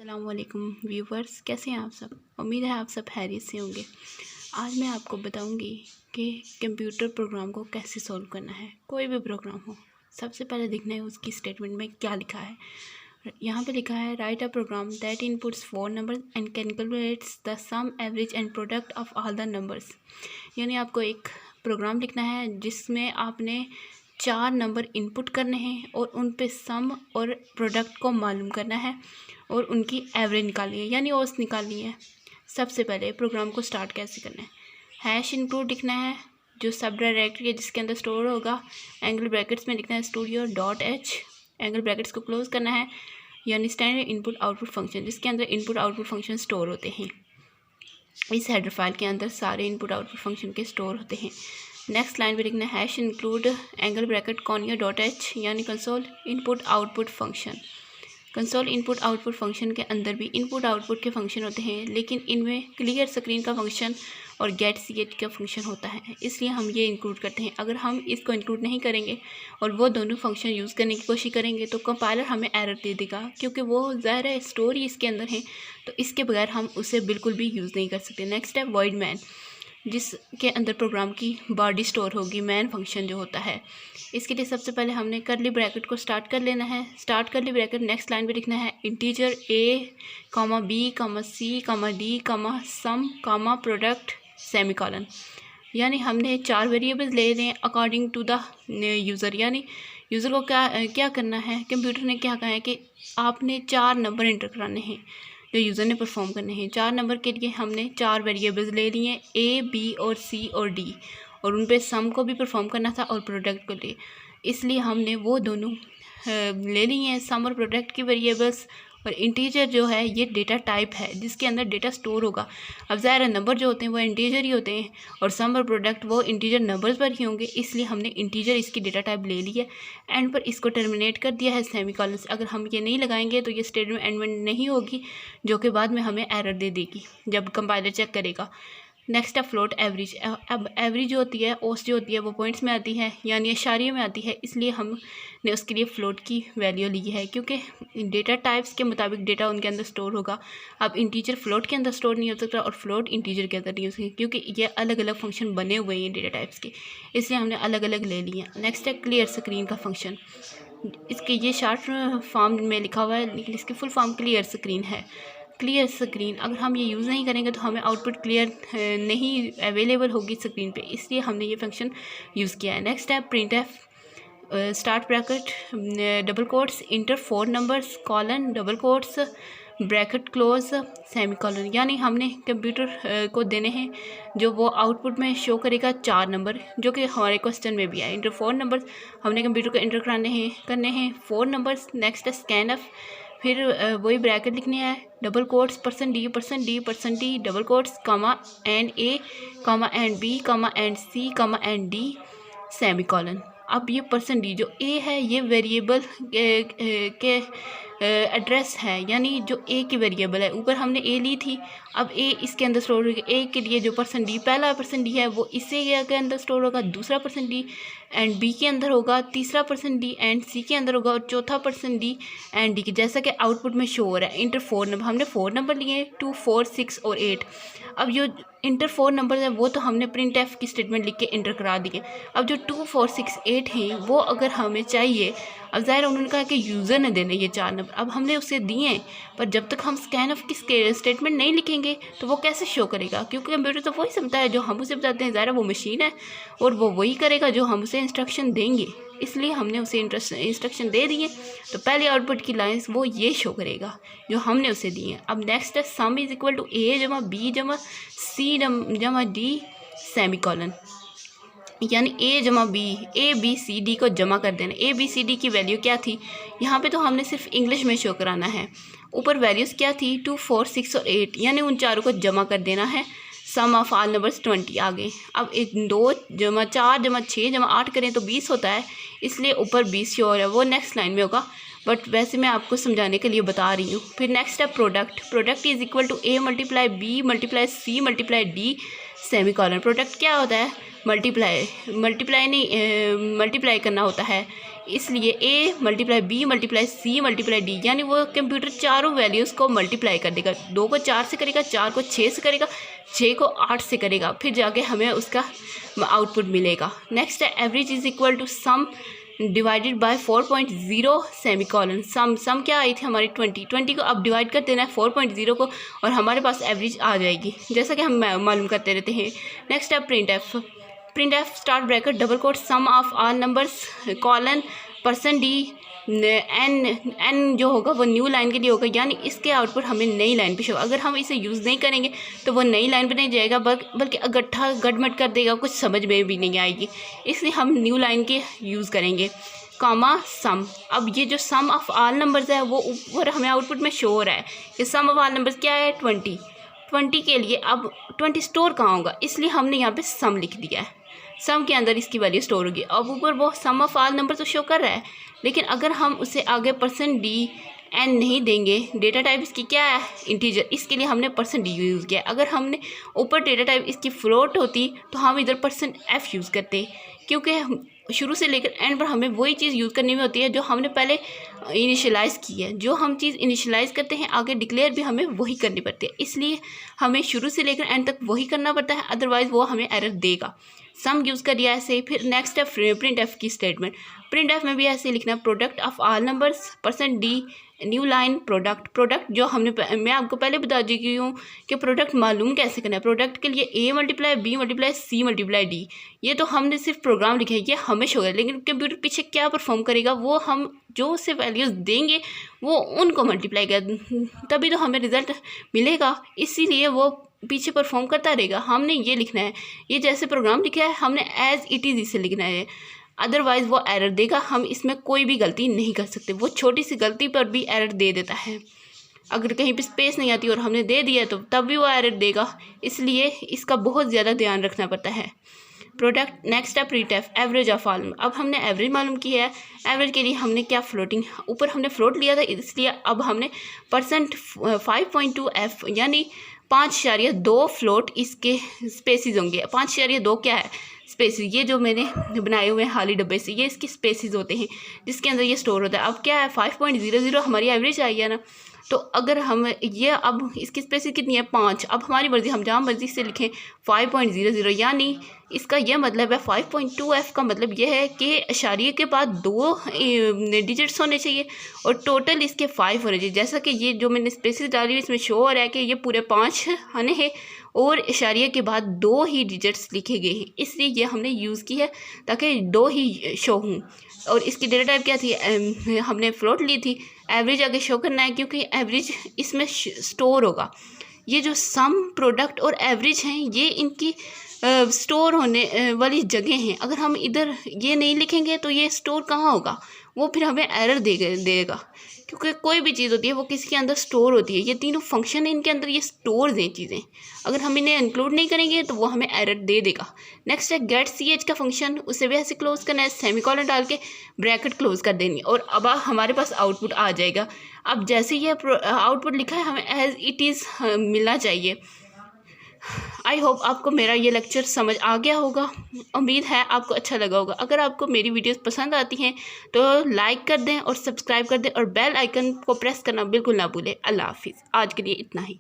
अस्सलामुअलैकुम व्यूवर्स, कैसे हैं आप सब। उम्मीद है आप सब खैरियत से होंगे। आज मैं आपको बताऊंगी कि कंप्यूटर प्रोग्राम को कैसे सॉल्व करना है। कोई भी प्रोग्राम हो, सबसे पहले देखना है उसकी स्टेटमेंट में क्या लिखा है। यहाँ पे लिखा है write a program that inputs 4 numbers and calculates the sum average and product of all the numbers. यानी आपको एक प्रोग्राम लिखना है जिसमें आपने 4 नंबर इनपुट करने हैं और उन पे सम और प्रोडक्ट को मालूम करना है और उनकी एवरेज निकालनी है, यानी औसत निकालनी है। सबसे पहले प्रोग्राम को स्टार्ट कैसे करना है, हैश इंक्लूड लिखना है जो सब डायरेक्टरी है जिसके अंदर स्टोर होगा। एंगल ब्रैकेट्स में लिखना है studio.h, एंगल ब्रैकेट्स को क्लोज करना है, यानी स्टैंडर्ड इनपुट आउटपुट फंक्शन जिसके अंदर इनपुट आउटपुट फंक्शन स्टोर होते हैं। इस हेडर फाइल के अंदर सारे इनपुट आउटपुट फंक्शन के स्टोर होते हैं। नेक्स्ट लाइन पे लिखना है hash include angle bracket conio.h, यानी console input output function. Console input output function के अंदर भी इनपुट आउटपुट के फंक्शन होते हैं, लेकिन इनमें क्लियर स्क्रीन का फंक्शन और गेट सीएट का फंक्शन होता है, इसलिए हम ये इंक्लूड करते हैं। अगर हम इसको इंक्लूड नहीं करेंगे और वो दोनों फंक्शन यूज़ करने की कोशिश करेंगे तो कंपाइलर हमें एरर दे देगा, क्योंकि वो ज़ाहिर है स्टोर ही इसके अंदर है, तो इसके बगैर हम उसे बिल्कुल भी यूज़ नहीं कर सकते। नेक्स्ट है वॉइड मैन, जिसके अंदर प्रोग्राम की बॉडी स्टोर होगी, मैन फंक्शन जो होता है। इसके लिए सबसे पहले हमने करली ब्रैकेट को स्टार्ट कर लेना है। स्टार्ट करली ब्रैकेट नेक्स्ट लाइन पे लिखना है integer a, b, c, d, sum, product, semicolon. यानी हमने 4 वेरिएबल्स ले रहे हैं अकॉर्डिंग टू द यूज़र, यानी यूज़र को क्या करना है, कंप्यूटर ने क्या कहा है कि आपने 4 नंबर इंटर कराने हैं जो यूज़र ने परफॉर्म करने हैं। 4 नंबर के लिए हमने 4 वेरिएबल्स ले लिए हैं a, b और c और d, और उन पे सम को भी परफॉर्म करना था और प्रोडक्ट को लिए, इसलिए हमने वो दोनों ले लिए हैं, सम और प्रोडक्ट की वेरिएबल्स। और इंटीजर जो है ये डेटा टाइप है जिसके अंदर डेटा स्टोर होगा। अब ज़ाहिर नंबर जो होते हैं वो इंटीजर ही होते हैं और सम और प्रोडक्ट वो इंटीजर नंबर्स पर ही होंगे, इसलिए हमने इंटीजर इसकी डेटा टाइप ले ली है। एंड पर इसको टर्मिनेट कर दिया है सेमीकोलन से। अगर हम ये नहीं लगाएंगे तो ये स्टेटमेंट एंडमेंट नहीं होगी, जो कि बाद में हमें एरर दे देगी जब कंपाइलर चेक करेगा। नेक्स्ट है फ्लोट एवरेज। अब एवरेज जो होती है, औसत जो होती है वो पॉइंट्स में आती है, यानी इशारियों में आती है, इसलिए हमने उसके लिए फ़्लोट की वैल्यू ली है, क्योंकि डेटा टाइप्स के मुताबिक डेटा उनके अंदर स्टोर होगा। अब इंटीजर फ्लोट के अंदर स्टोर नहीं हो सकता और फ्लोट इंटीजर के अंदर नहीं हो सकती, क्योंकि ये अलग अलग फंक्शन बने हुए हैं डेटा टाइप्स के, इसलिए हमने अलग अलग ले लिए हैं। नेक्स्ट है क्लियर स्क्रीन का फंक्शन। इसके ये शॉर्ट फॉर्म में लिखा हुआ है, लेकिन इसकी फुल फॉर्म क्लियर स्क्रीन है। क्लियर स्क्रीन अगर हम ये यूज़ नहीं करेंगे तो हमें आउटपुट क्लियर नहीं अवेलेबल होगी स्क्रीन पे, इसलिए हमने ये फंक्शन यूज़ किया है। नेक्स्ट है print F, start bracket double quotes inter 4 numbers colon double quotes bracket close semicolon. यानी हमने कंप्यूटर को देने हैं जो वो आउटपुट में शो करेगा 4 नंबर, जो कि हमारे क्वेश्चन में भी है। इंटर 4 नंबर्स हमने कंप्यूटर को इंटर करने हैं 4 नंबर्स। नेक्स्ट है स्कैन एफ, फिर वही ब्रैकेट लिखनी है double quotes %d double quotes and a, and b, and c, and d semicolon. अब ये %d जो a है ये वेरिएबल के एड्रेस है, यानी जो a की वेरिएबल है। ऊपर हमने a ली थी, अब a इसके अंदर स्टोर होगा। a के लिए जो %d, पहला %d है वो इससे के अंदर स्टोर होगा, दूसरा %d एंड b के अंदर होगा, तीसरा %d एंड c के अंदर होगा, और चौथा %d एंड d के, जैसा कि आउटपुट में शो हो रहा है। इंटर 4 नंबर हमने 4 नंबर लिए 2, 4, 6 और 8। अब जो इंटर 4 नंबर है वो तो हमने प्रिंट एफ की स्टेटमेंट लिख के इंटर करा दिए। अब जो 2, 4, 6, 8 हैं वो अगर हमें चाहिए, अब ज़ाहिर उन्होंने कहा कि यूज़र ने देने ये 4 नंबर, अब हमने उसे दिए हैं, पर जब तक हम स्कैन ऑफ की स्टेटमेंट नहीं लिखेंगे तो वो कैसे शो करेगा, क्योंकि कंप्यूटर तो वही समझता है जो हम उसे बताते हैं। ज़ाहिर वो मशीन है और वो वही करेगा जो हम उसे इंस्ट्रक्शन देंगे, इसलिए हमने उसे इंस्ट्रक्शन दे दिए, तो पहले आउटपुट की लाइंस वो ये शो करेगा जो हमने उसे दी है। अब नेक्स्ट है sum is equal to a जमा b जमा c जमा d सेमीकोलन, यानी a जमा b, a b c d को जमा कर देना। a b c d की वैल्यू क्या थी, यहाँ पे तो हमने सिर्फ इंग्लिश में शो कराना है। ऊपर वैल्यूज़ क्या थी 2, 4, 6 और 8, यानी उन चारों को जमा कर देना है। सम ऑफ ऑल नंबर्स 20 आ गए। अब 2 जमा 4 जमा 6 जमा 8 करें तो 20 होता है, इसलिए ऊपर 20 शो हो रहा है, वो नेक्स्ट लाइन में होगा, बट वैसे मैं आपको समझाने के लिए बता रही हूँ। फिर नेक्स्ट है product is equal to a multiply b multiply c multiply d सेमीकोलन। प्रोडक्ट क्या होता है, मल्टीप्लाई करना होता है, इसलिए a multiply b multiply c multiply d, यानी वो कंप्यूटर चारों वैल्यूज़ को मल्टीप्लाई कर देगा। 2 को 4 से करेगा, 4 को 6 से करेगा, 6 को 8 से करेगा, फिर जाके हमें उसका आउटपुट मिलेगा। नेक्स्ट है average is equal to sum divided by 4.0 semicolon. Sum क्या आई थी हमारी 20 को अब डिवाइड कर देना है 4.0 को और हमारे पास एवरेज आ जाएगी, जैसा कि हम मालूम करते रहते हैं। नेक्स्ट है print F start bracket double quote sum of all numbers colon percent D N जो होगा वो न्यू लाइन के लिए होगा, यानी इसके आउटपुट हमें नई लाइन पे शो। अगर हम इसे यूज़ नहीं करेंगे तो वो नई लाइन पे नहीं जाएगा, बल्कि अगट्ठा गड़मट कर देगा, कुछ समझ में भी नहीं आएगी। इसलिए हम न्यू लाइन के यूज़ करेंगे। कॉमा सम, अब ये जो सम ऑफ ऑल नंबर्स है वो ऊपर हमें आउटपुट में शो हो रहा है। ये सम ऑफ ऑल नंबर्स क्या है 20 के लिए। अब 20 स्टोर कहाँ होगा, इसलिए हमने यहाँ पे सम लिख दिया है। सम के अंदर इसकी वैल्यू स्टोर होगी। अब ऊपर वो सम ऑफ ऑल नंबर तो शो कर रहा है, लेकिन अगर हम उसे आगे परसेंट डी एन नहीं देंगे, डेटा टाइप इसकी क्या है इंटीजर, इसके लिए हमने परसेंट डी यूज़ किया। अगर हमने ऊपर डेटा टाइप इसकी फ्लोट होती तो हम इधर परसेंट एफ यूज़ करते, क्योंकि शुरू से लेकर एंड पर हमें वही चीज़ यूज़ करनी होती है जो हमने पहले इनिशियलाइज़ की है। जो हम चीज़ इनिशियलाइज़ करते हैं आगे डिक्लेयर भी हमें वही करनी पड़ती है, इसलिए हमें शुरू से लेकर एंड तक वही करना पड़ता है, अदरवाइज़ वो हमें एरर देगा। सम यूज़ कर दिया ऐसे। फिर नेक्स्ट है प्रिंट एफ की स्टेटमेंट। प्रिंट एफ में भी ऐसे लिखना है product of all numbers percent D new line product जो मैं आपको पहले बता चुकी हूँ कि प्रोडक्ट मालूम कैसे करना है। प्रोडक्ट के लिए a multiply b multiply c multiply d, ये तो हमने सिर्फ प्रोग्राम लिखे हैं, ये हमें शो है, लेकिन कंप्यूटर पीछे क्या परफॉर्म करेगा, वो हम जो उससे वैल्यूज़ देंगे वो उनको मल्टीप्लाई कर, तभी तो हमें रिज़ल्ट मिलेगा। इसीलिए वो पीछे परफॉर्म करता रहेगा। हमने ये लिखना है, ये जैसे प्रोग्राम लिखा है हमने एज इट इज़ इसे लिखना है, अदरवाइज़ वो एरर देगा। हम इसमें कोई भी गलती नहीं कर सकते, वो छोटी सी गलती पर भी एरर दे देता है। अगर कहीं पे स्पेस नहीं आती और हमने दे दिया तो तब भी वो एरर देगा, इसलिए इसका बहुत ज़्यादा ध्यान रखना पड़ता है। प्रोडक्ट नेक्स्ट है print F average of all. अब हमने एवरेज मालूम की है, एवरेज के लिए हमने क्या फ्लोटिंग ऊपर हमने फ्लोट लिया था, इसलिए अब हमने परसेंट 5.2 एफ यानी 5.2 फ्लोट इसके स्पेसिस होंगे। 5.2 क्या है स्पेसिस, ये जो मैंने बनाए हुए हैं खाली डब्बे से, ये इसके स्पेसिस होते हैं जिसके अंदर ये स्टोर होता है। अब क्या है 5.00 हमारी एवरेज आई है ना, तो अगर हम ये अब इसकी स्पेसिस कितनी है 5। अब हमारी मर्ज़ी हम जहाँ मर्ज़ी से लिखें 5.00, यानी इसका यह मतलब है 5.2f का मतलब यह है कि इशारिये के बाद 2 डिजिट्स होने चाहिए और टोटल इसके 5 होने चाहिए। जैसा कि ये जो मैंने स्पेसिस डाली हुई इसमें शो हो रहा है कि ये पूरे 5 आने हैं और इशारिये के बाद 2 ही डिजिट्स लिखे गए हैं, इसलिए ये हमने यूज़ की है ताकि 2 ही शो हों। और इसकी डेटा टाइप क्या थी, हमने फ्लोट ली थी। एवरेज आगे शो करना है क्योंकि एवरेज इसमें स्टोर होगा। ये जो सम प्रोडक्ट और एवरेज हैं ये इनकी स्टोर होने वाली जगह हैं। अगर हम इधर ये नहीं लिखेंगे तो ये स्टोर कहाँ होगा, वो फिर हमें एरर देगा, क्योंकि कोई भी चीज़ होती है वो किसी के अंदर स्टोर होती है। ये तीनों फंक्शन है, इनके अंदर ये स्टोर हैं चीज़ें, अगर हम इन्हें इंक्लूड नहीं करेंगे तो वो हमें एरर दे देगा। नेक्स्ट है गेट ch का फंक्शन, उसे भी ऐसे क्लोज करना है, सेमीकोलन डाल के ब्रैकेट क्लोज कर देनी और अब हमारे पास आउटपुट आ जाएगा। अब जैसे ये आउटपुट लिखा है हमें एज इट इज़ मिलना चाहिए। आई होप आपको मेरा ये लेक्चर समझ आ गया होगा, उम्मीद है आपको अच्छा लगा होगा। अगर आपको मेरी वीडियोस पसंद आती हैं तो लाइक कर दें और सब्सक्राइब कर दें और बेल आइकन को प्रेस करना बिल्कुल ना भूलें। अल्लाह हाफिज़। आज के लिए इतना ही।